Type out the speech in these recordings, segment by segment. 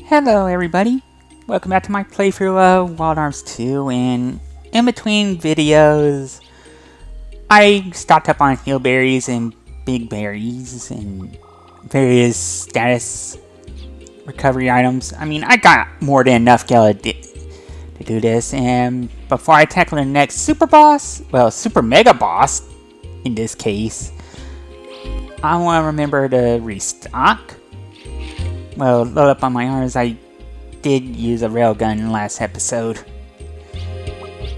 Hello everybody, welcome back to my playthrough of Wild Arms 2, and in between videos I stocked up on heal berries and big berries and various status recovery items. I mean, I got more than enough gala to do this, and before I tackle the next super boss, well, super mega boss in this case, I want to remember to restock. Well, load up on my arms. I did use a railgun in the last episode.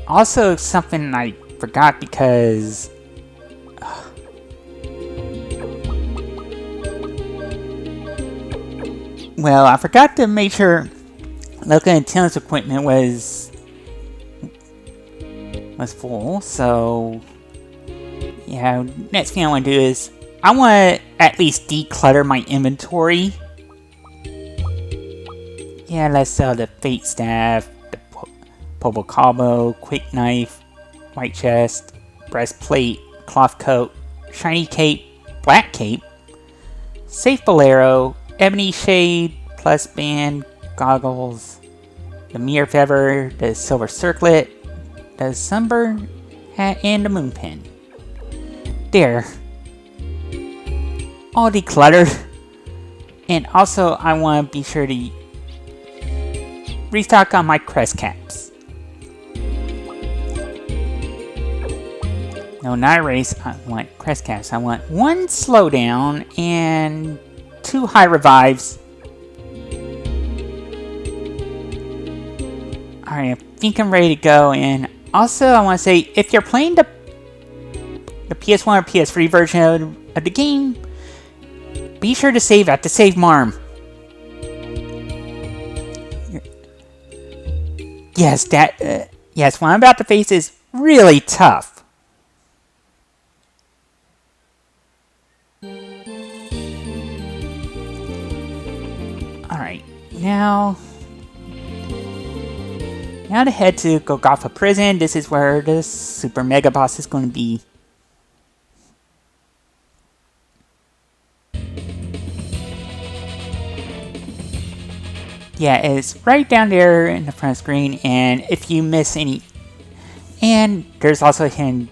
Also, something I forgot because... well, I forgot to make sure local intelligence equipment was full, so... yeah, next thing I want to do is... I want to at least declutter my inventory. Yeah, let's sell the Fate Staff, the Pobo Combo, Quick Knife, White Chest, Breastplate, Cloth Coat, Shiny Cape, Black Cape, Safe Bolero, Ebony Shade, Plus Band, Goggles, the Mirror Feather, the Silver Circlet, the Sunburn Hat, and the Moon Pin. There. All decluttered. And also, I want to be sure to restock on my crest caps. No, not erase. I want crest caps. I want 1 slowdown and 2 high revives. Alright, I think I'm ready to go. And also, I want to say, if you're playing the PS1 or PS3 version of the game, be sure to save at the save marm. Yes, yes, what I'm about to face is really tough. Alright, now to head to Golgotha Prison. This is where the super mega boss is going to be. Yeah, it's right down there in the front screen, and if you miss any... and there's also a hidden,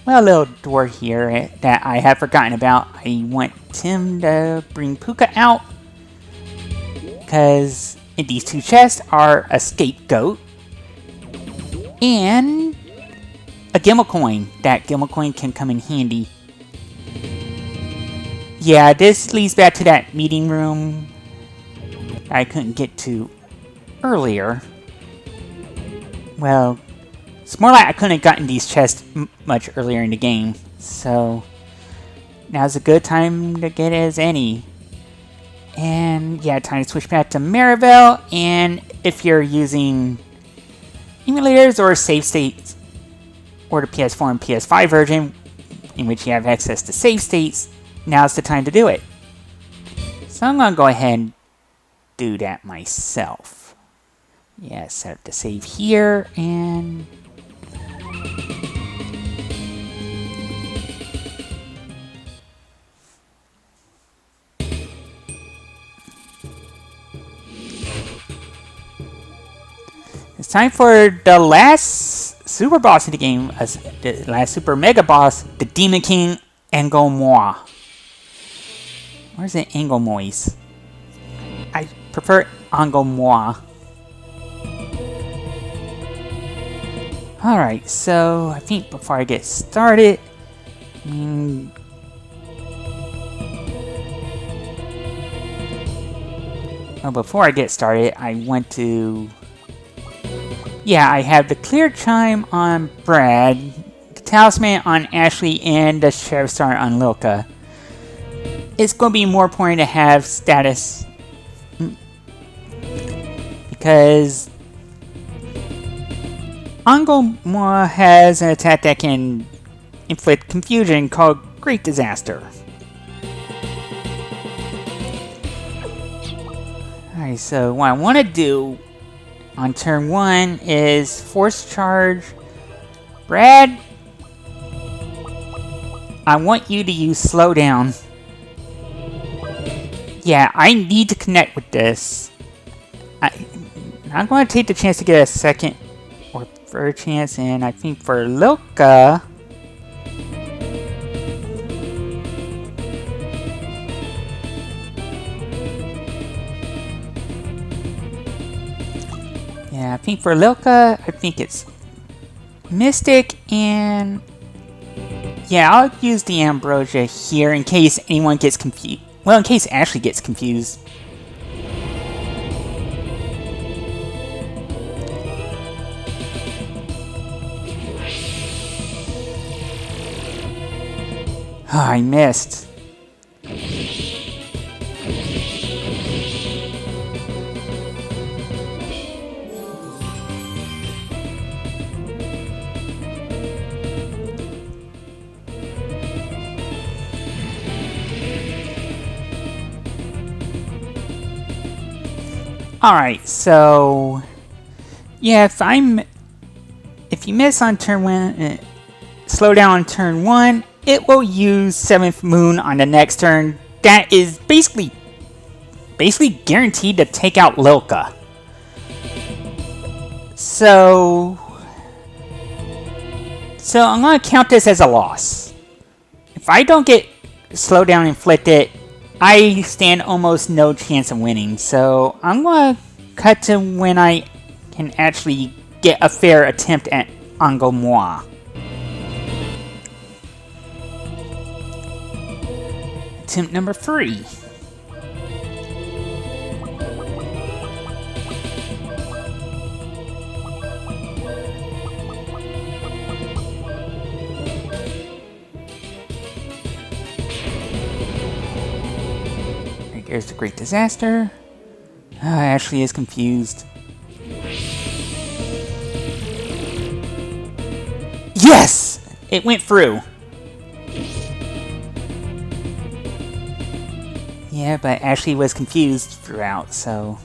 well, little door here that I have forgotten about. I want Tim to bring Puka out, because in these 2 chests are a scapegoat and a Gimel coin. That Gimel coin can come in handy. Yeah, this leads back to that meeting room I couldn't get to earlier. Well, it's more like I couldn't have gotten these chests much earlier in the game. So, now's a good time to get it as any. And yeah, time to switch back to Marivel. And if you're using emulators or save states, or the PS4 and PS5 version, in which you have access to save states, now's the time to do it. So I'm going to go ahead and do that myself. Yeah, set up the save here, and it's time for the last super boss of the game, the last super mega boss, the Demon King Angomois. Where's the Angomois? I prefer Angomois. Alright, so I think before I get started, before I get started, I want to... yeah, I have the clear chime on Brad, the talisman on Ashley, and the sheriff star on Lilka. It's going to be more important to have status... because Angomois has an attack that can inflict confusion called Great Disaster. Alright, so what I want to do on turn 1 is force charge Brad. I want you to use slowdown. Yeah, I need to connect with this. I'm going to take the chance to get a second or third chance, and I think for Lilka... Yeah, I think for Lilka, I think it's Mystic, and... Yeah, I'll use the Ambrosia here in case anyone gets confused. Well, in case Ashley gets confused. Oh, I missed. Alright, so... Yeah, if you miss on turn 1, slow down on turn 1, it will use 7th Moon on the next turn. That is basically guaranteed to take out Lilka. So I'm going to count this as a loss. If I don't get slowdown inflicted, I stand almost no chance of winning. So I'm going to cut to when I can actually get a fair attempt at Angomoi. Attempt number 3. There's the Great Disaster. Ashley is confused. Yes! It went through. Yeah, but Ashley was confused throughout, so...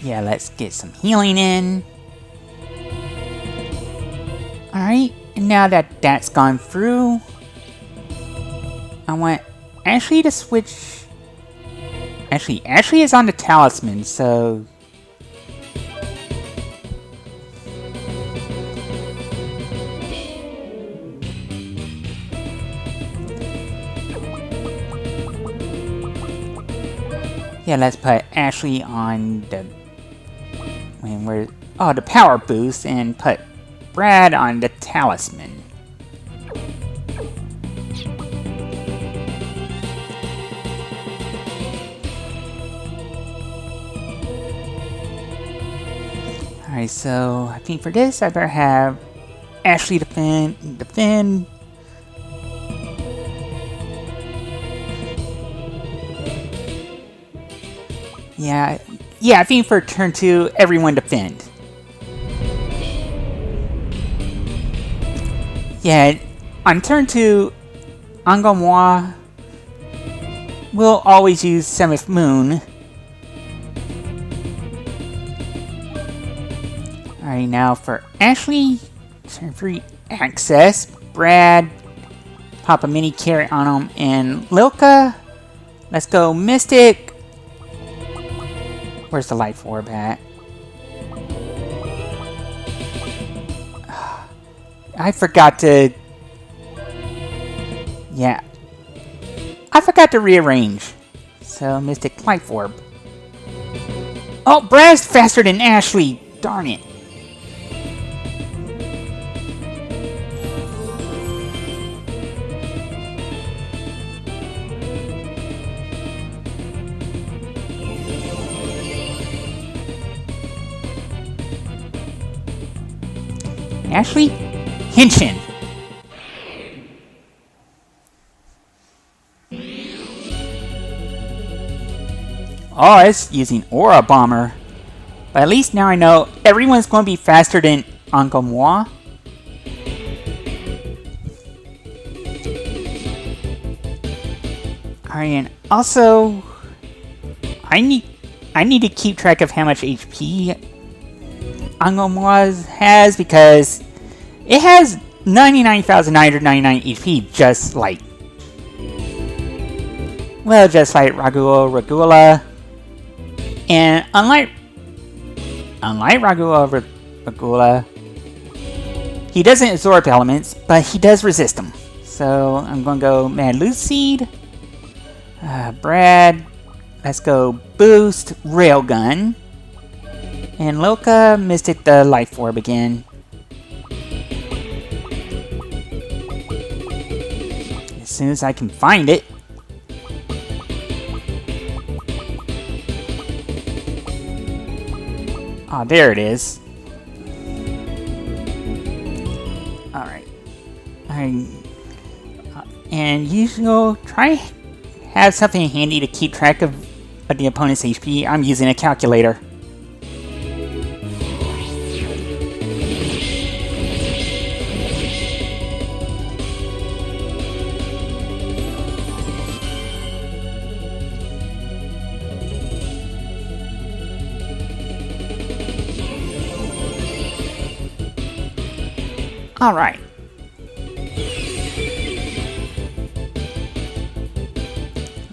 Yeah, let's get some healing in. Alright, and now that that's gone through, I want Ashley to switch... Actually, Ashley is on the Talisman, so... Yeah, let's put Ashley on the... the power boost, and put Brad on the Talisman. Alright, so I think for this I better have Ashley defend. Yeah, I think for turn 2, everyone defend. Yeah, on turn 2, Angomoi will always use 7th Moon. Alright, now for Ashley, turn 3, Access, Brad, pop a mini carrot on him, and Lilka, let's go Mystic. Where's the life orb at? I forgot to... Yeah. I forgot to rearrange. So, Mystic Life Orb. Oh, Brad's faster than Ashley! Darn it. Ashley? Henshin! Oh, it's using Aura Bomber. But at least now I know everyone's going to be faster than Angomoi. Alright, and also... I need to keep track of how much HP Angomoi has, because it has 99,999 HP, just like Well, just like Regula. And unlike Regula, he doesn't absorb elements, but he does resist them. So I'm going to go Mad Lucidseed. Brad, let's go Boost Railgun. And Loka, Mystic the Life Orb again. As soon as I can find it. Oh, there it is. Alright. And you should try have something handy to keep track of the opponent's HP. I'm using a calculator. Alright.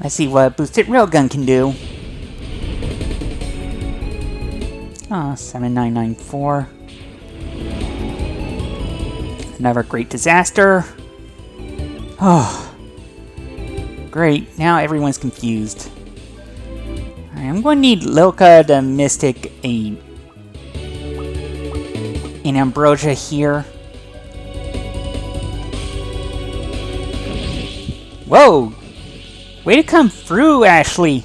Let's see what Boosted Railgun can do. Oh, 7994. Another great disaster. Oh. Great, now everyone's confused. Alright, I'm going to need Loka the Mystic an Ambrosia here. Whoa! Way to come through, Ashley!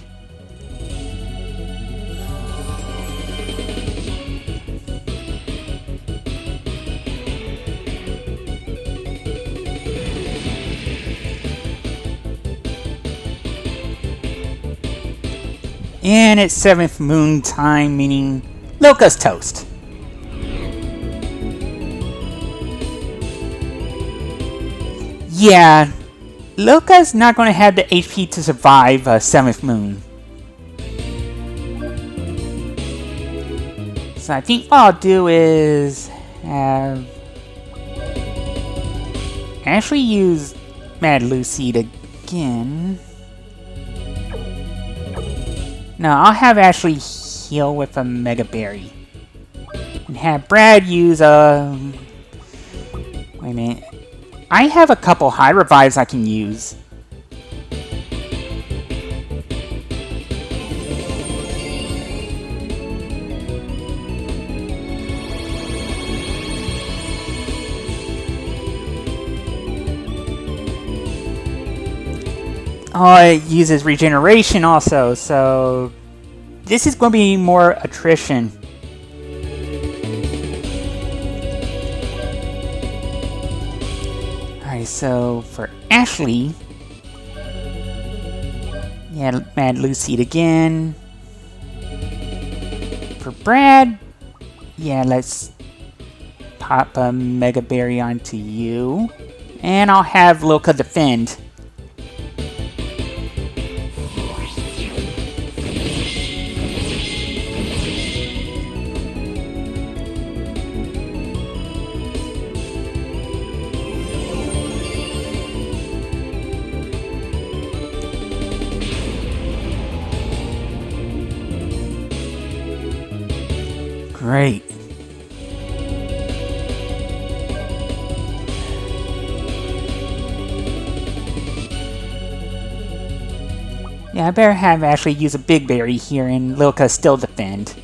And it's 7th moon time, meaning Loka's toast. Yeah, Loka's not going to have the HP to survive 7th moon. So I think what I'll do is have actually use Mad Lucidseed again. No, I'll have Ashley heal with a Mega Berry. And have Brad use a... Wait a minute. I have a couple high revives I can use. Oh, it uses regeneration also, so this is going to be more attrition. Alright, so for Ashley, yeah, Mad Lucidseed again. For Brad, yeah, let's pop a Mega Berry onto you. And I'll have Loka defend. Great. Yeah, I better have Ashley use a Big Berry here and Loka still defend.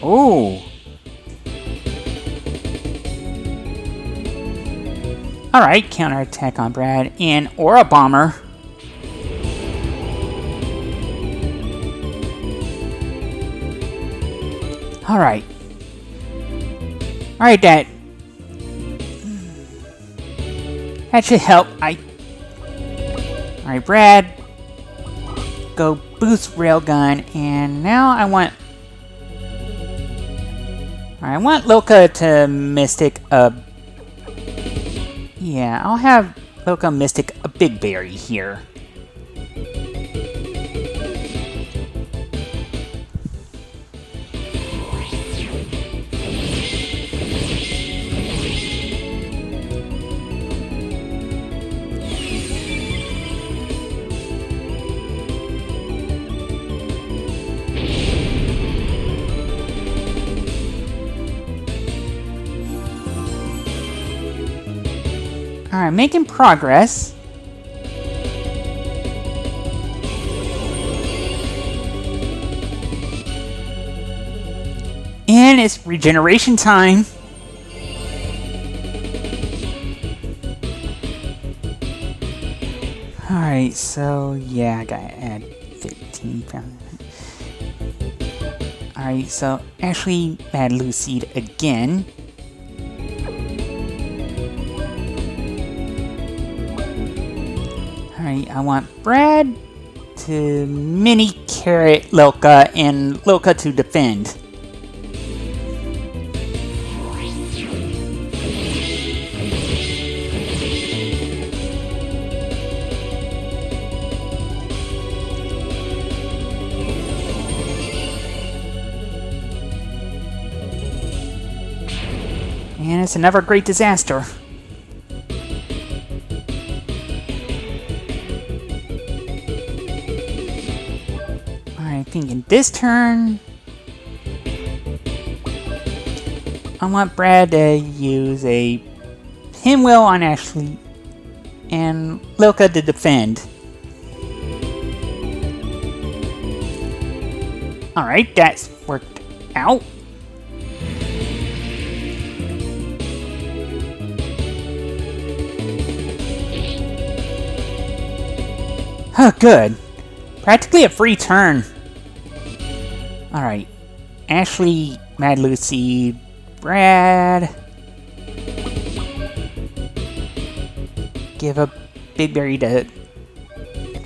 Ooh. Alright, counterattack on Brad and Aura Bomber. Alright. Alright, that should help. Alright, Brad. Go boost Railgun, and now I want Loka to Mystic a... Yeah, I'll have Loka Mystic a Big Berry here. Alright, making progress. And it's regeneration time. Alright, so yeah, I gotta add 15 pounds. Alright, so Ashley Mad Lucy again. Alright, I want Brad to mini carrot Lilka and Lilka to defend. And it's another great disaster. I think in this turn, I want Brad to use a pinwheel on Ashley and Lilka to defend. Alright, that's worked out. Oh, good. Practically a free turn. Alright. Ashley, Mad Lucy, Brad. Give a Big Berry to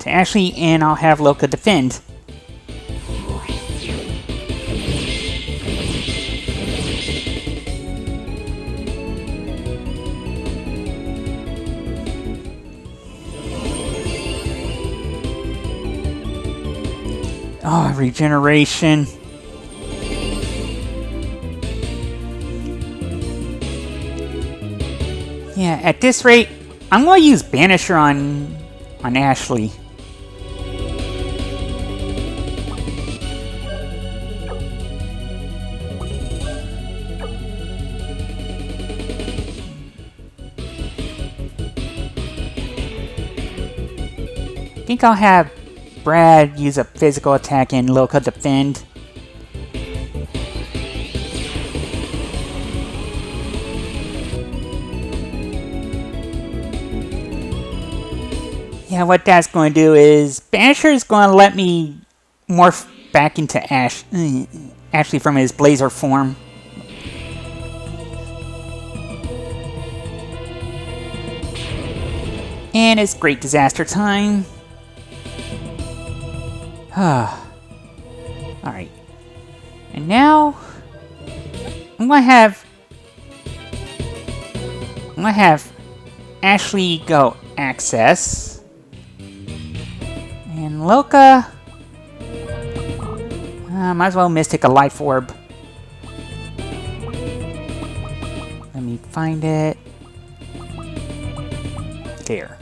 Ashley, and I'll have Lilka defend. Oh, regeneration. Yeah, at this rate, I'm going to use Banisher on Ashley. I think I'll have Brad use a physical attack and Lilka defend. Yeah, what that's going to do is Banisher is going to let me morph back into Ashley from his Blazer form. And it's great disaster time. Alright. And now I'm gonna have Ashley go access. And Lilka, might as well Mystic a Life Orb. Let me find it. There.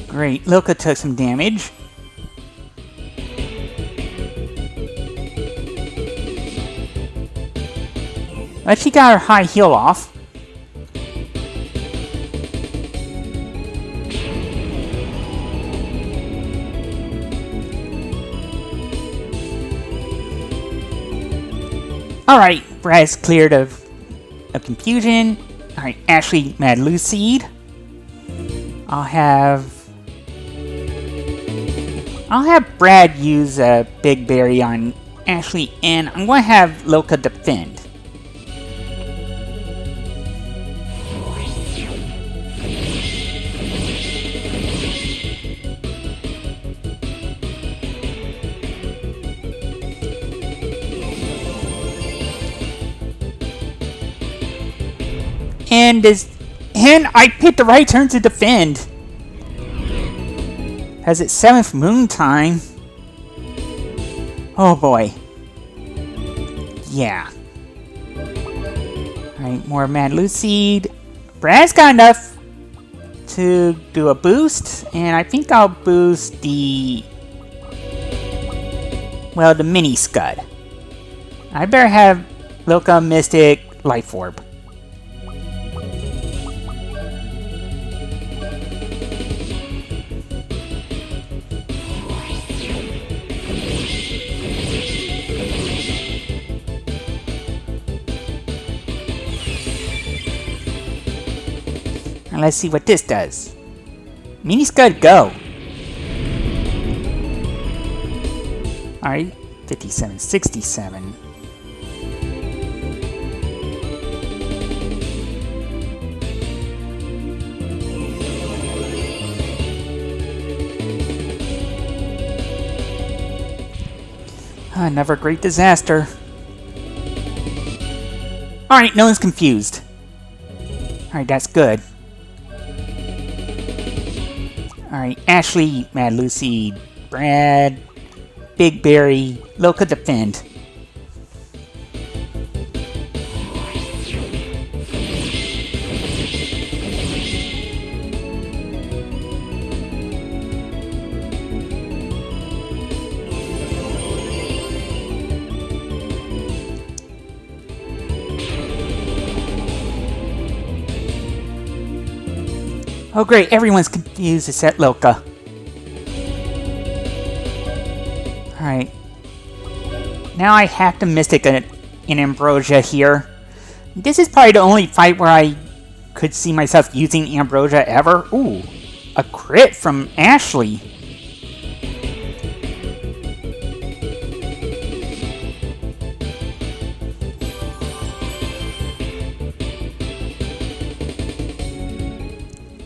Great, Lilka took some damage. But she got her high heal off. Alright, Brad's cleared of confusion. Alright, Ashley Mad Lucy. I'll have Brad use a Big Berry on Ashley, and I'm going to have Lilka defend. And I picked the right turn to defend. As it's 7th moon time. Oh boy. Yeah. Alright, more Mad Lucy. Brad's got enough to do a boost, and I think I'll boost the mini Scud. I better have Loka Mystic Life Orb. And let's see what this does. Mini Scud, go! Alright, 57, 67. Another great disaster. Alright, no one's confused. Alright, that's good. Alright, Ashley, Mad Lucy, Brad, Big Berry, Loka defend. Oh great, everyone's confused except Loka. Alright. Now I have to Mystic in Ambrosia here. This is probably the only fight where I could see myself using Ambrosia ever. Ooh, a crit from Ashley.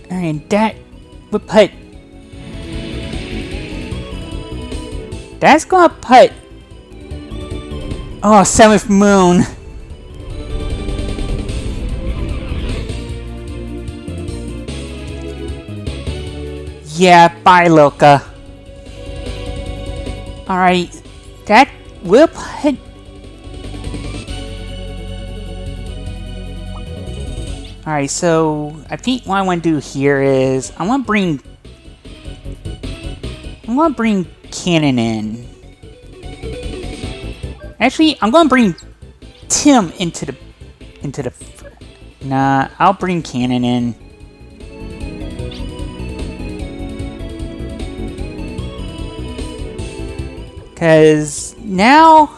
And that would put... That's gonna put... Oh, 7th Moon. Yeah, bye, Loka. Alright, that will put... Alright, so I think what I want to do here is I want to bring Cannon in. Actually, I'm going to bring Tim into the Nah, I'll bring Cannon in. Cause now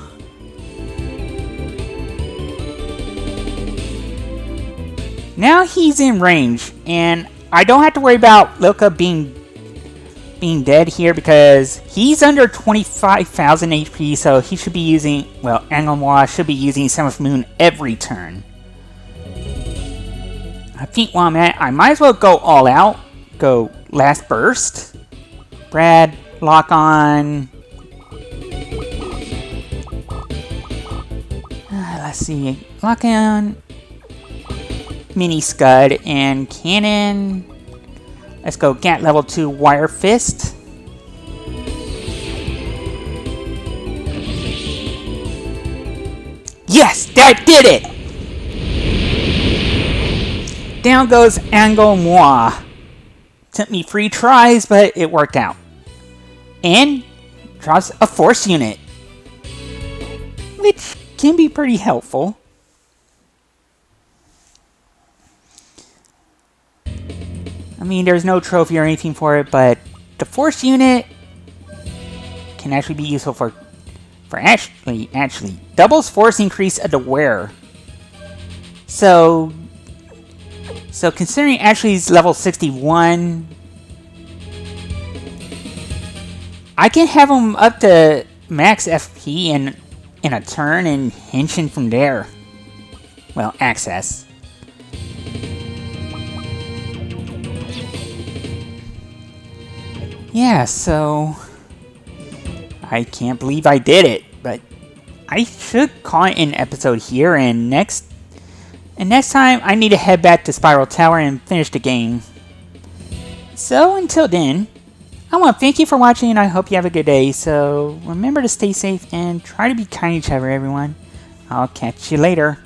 he's in range, and I don't have to worry about Loka being dead here because he's under 25,000 HP, so he should be using, well, Anglemois should be using 7th Moon every turn. I think while I'm at, I might as well go all out, go last burst. Brad, lock on. Let's see, lock on. Mini Scud and Cannon. Let's go Gat level 2 Wire Fist. Yes, that did it! Down goes Anglemois. Took me 3 tries, but it worked out. And drops a force unit, which can be pretty helpful. I mean, there's no trophy or anything for it, but the force unit can actually be useful for actually doubles force increase of the wearer. So considering Ashley's level 61, I can have him up to max FP in a turn and henshin from there. Well, access. Yeah, so I can't believe I did it, but I should call it an episode here, and next time I need to head back to Spiral Tower and finish the game. So until then, I want to thank you for watching, and I hope you have a good day. So remember to stay safe and try to be kind to each other, everyone. I'll catch you later.